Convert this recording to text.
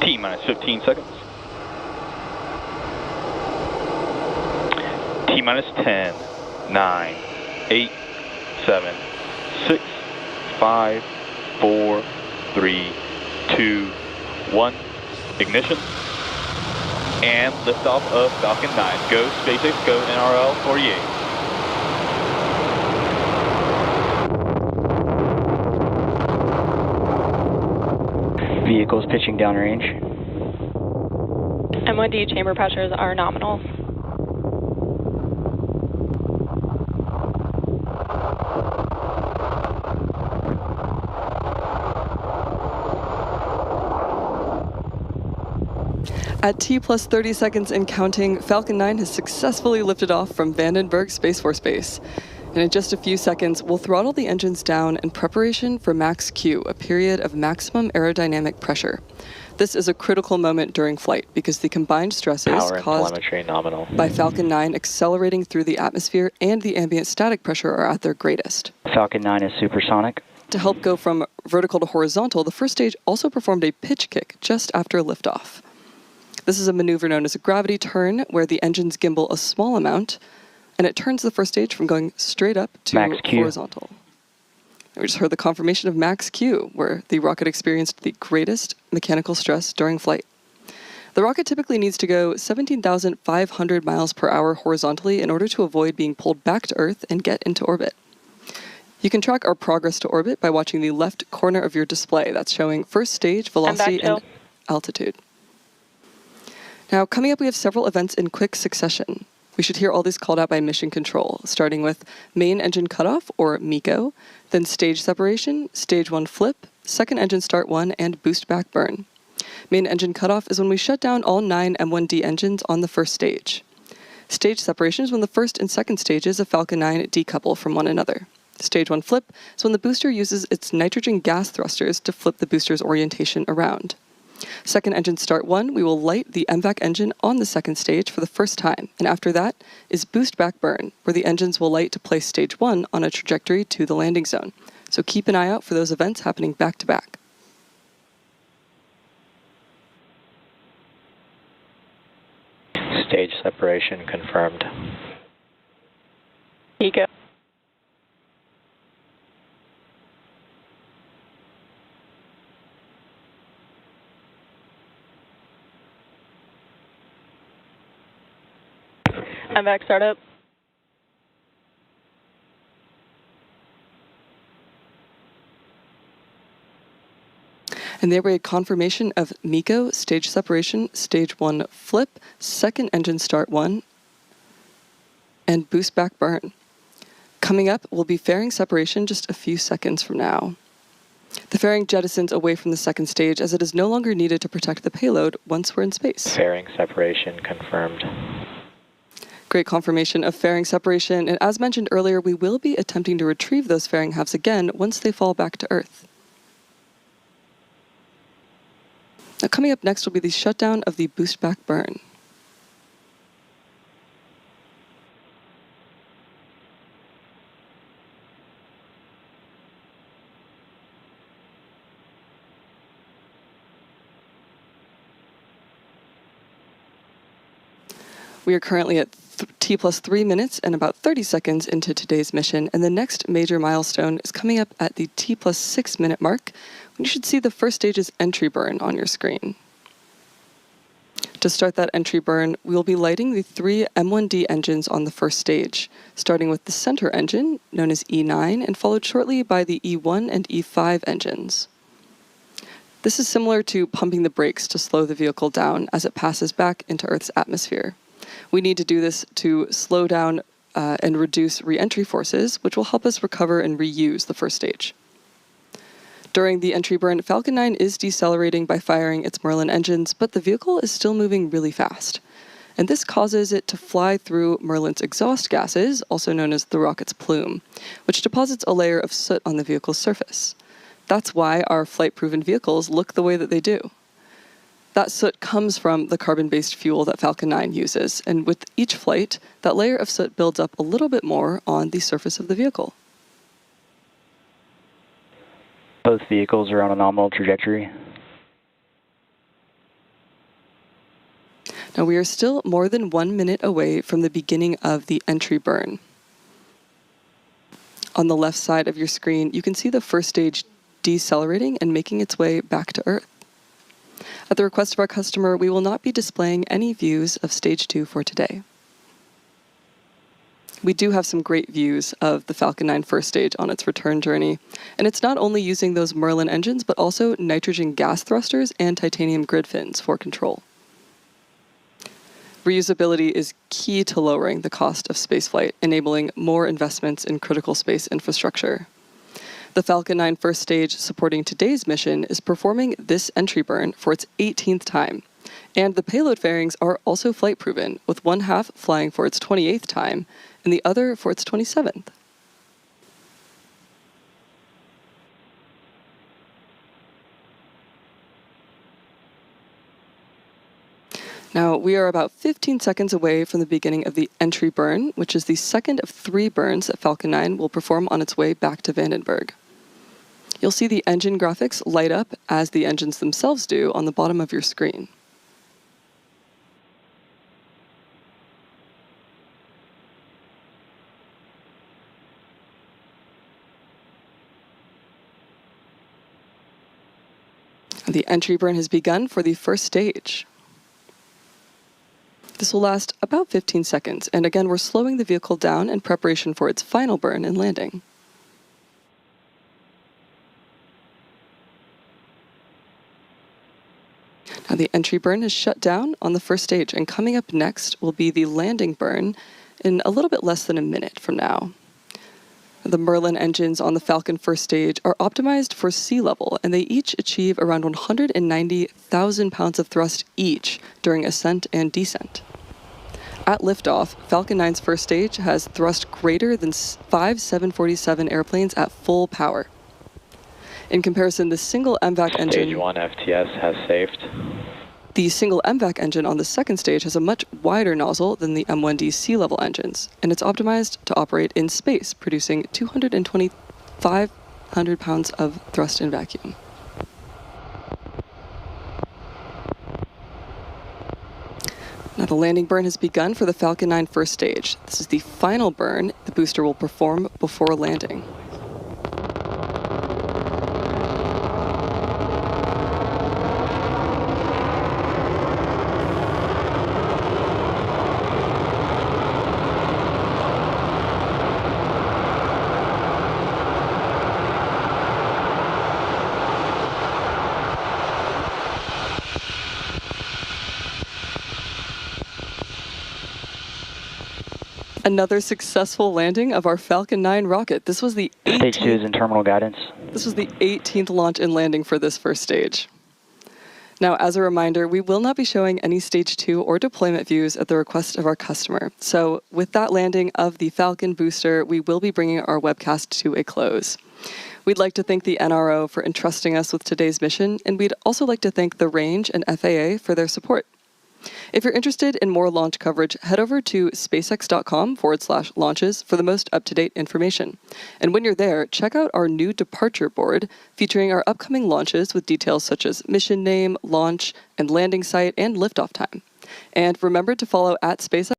T-minus 15 seconds. T-minus 10, 9, 8, 7, 6, 5, 4, 3, 2, 1. Ignition. And liftoff of Falcon 9. Go SpaceX, go NRL 48. Vehicles pitching downrange. M1D chamber pressures are nominal. At T plus 30 seconds and counting, Falcon 9 has successfully lifted off from Vandenberg Space Force Base. And in just a few seconds, we'll throttle the engines down in preparation for max Q, a period of maximum aerodynamic pressure. This is a critical moment during flight because the combined stresses caused by Falcon 9 accelerating through the atmosphere and the ambient static pressure are at their greatest. Falcon 9 is supersonic. To help go from vertical to horizontal, the first stage also performed a pitch kick just after liftoff. This is a maneuver known as a gravity turn, where the engines gimbal a small amount, and it turns the first stage from going straight up to horizontal. We just heard the confirmation of max Q, where the rocket experienced the greatest mechanical stress during flight. The rocket typically needs to go 17,500 miles per hour horizontally in order to avoid being pulled back to Earth and get into orbit. You can track our progress to orbit by watching the left corner of your display. That's showing first stage, velocity, and altitude. Now, coming up, we have several events in quick succession. We should hear all these called out by Mission Control, starting with main engine cutoff, or MECO, then stage separation, stage 1 flip, second engine start 1, and boost back burn. Main engine cutoff is when we shut down all 9 M1D engines on the first stage. Stage separation is when the first and second stages of Falcon 9 decouple from one another. Stage 1 flip is when the booster uses its nitrogen gas thrusters to flip the booster's orientation around. Second engine start 1, we will light the MVAC engine on the second stage for the first time, and after that is boost back burn, where the engines will light to place stage 1 on a trajectory to the landing zone. So keep an eye out for those events happening back to back. Stage separation confirmed. MECO. MVAC startup. And there we had confirmation of MECO, stage separation, stage 1 flip, second engine start 1, and boost back burn. Coming up will be fairing separation just a few seconds from now. The fairing jettisons away from the second stage as it is no longer needed to protect the payload once we're in space. Fairing separation confirmed. Great confirmation of fairing separation, and as mentioned earlier, we will be attempting to retrieve those fairing halves again once they fall back to Earth. Now coming up next will be the shutdown of the boost back burn. We are currently at T plus 3 minutes and about 30 seconds into today's mission, and the next major milestone is coming up at the T plus 6 minute mark, when you should see the first stage's entry burn on your screen. To start that entry burn, we will be lighting the 3 M1D engines on the first stage, starting with the center engine, known as E9, and followed shortly by the E1 and E5 engines. This is similar to pumping the brakes to slow the vehicle down as it passes back into Earth's atmosphere. We need to do this to slow down and reduce re-entry forces, which will help us recover and reuse the first stage. During the entry burn, Falcon 9 is decelerating by firing its Merlin engines, but the vehicle is still moving really fast. And this causes it to fly through Merlin's exhaust gases, also known as the rocket's plume, which deposits a layer of soot on the vehicle's surface. That's why our flight-proven vehicles look the way that they do. That soot comes from the carbon-based fuel that Falcon 9 uses, and with each flight, that layer of soot builds up a little bit more on the surface of the vehicle. Both vehicles are on a nominal trajectory. Now we are still more than 1 minute away from the beginning of the entry burn. On the left side of your screen, you can see the first stage decelerating and making its way back to Earth. At the request of our customer, we will not be displaying any views of Stage 2 for today. We do have some great views of the Falcon 9 first stage on its return journey, and it's not only using those Merlin engines, but also nitrogen gas thrusters and titanium grid fins for control. Reusability is key to lowering the cost of spaceflight, enabling more investments in critical space infrastructure. The Falcon 9 first stage supporting today's mission is performing this entry burn for its 18th time. And the payload fairings are also flight proven, with one half flying for its 28th time and the other for its 27th. Now, we are about 15 seconds away from the beginning of the entry burn, which is the second of 3 burns that Falcon 9 will perform on its way back to Vandenberg. You'll see the engine graphics light up as the engines themselves do on the bottom of your screen. The entry burn has begun for the first stage. This will last about 15 seconds, and again, we're slowing the vehicle down in preparation for its final burn and landing. Now the entry burn is shut down on the first stage, and coming up next will be the landing burn in a little bit less than a minute from now. The Merlin engines on the Falcon first stage are optimized for sea level, and they each achieve around 190,000 pounds of thrust each during ascent and descent. At liftoff, Falcon 9's first stage has thrust greater than 5 747 airplanes at full power. In comparison, the single MVAC engine... Stage 1 FTS has saved. The single MVAC engine on the second stage has a much wider nozzle than the M1D sea level engines, and it's optimized to operate in space, producing 225 pounds of thrust in vacuum. Now the landing burn has begun for the Falcon 9 first stage. This is the final burn the booster will perform before landing. Another successful landing of our Falcon 9 rocket. This was the 18th, Stage 2 is in terminal guidance. This was the 18th launch and landing for this first stage. Now, as a reminder, we will not be showing any Stage 2 or deployment views at the request of our customer. So with that landing of the Falcon booster, we will be bringing our webcast to a close. We'd like to thank the NRO for entrusting us with today's mission, and we'd also like to thank the Range and FAA for their support. If you're interested in more launch coverage, head over to spacex.com/launches for the most up-to-date information. And when you're there, check out our new departure board featuring our upcoming launches with details such as mission name, launch, and landing site, and liftoff time. And remember to follow @SpaceX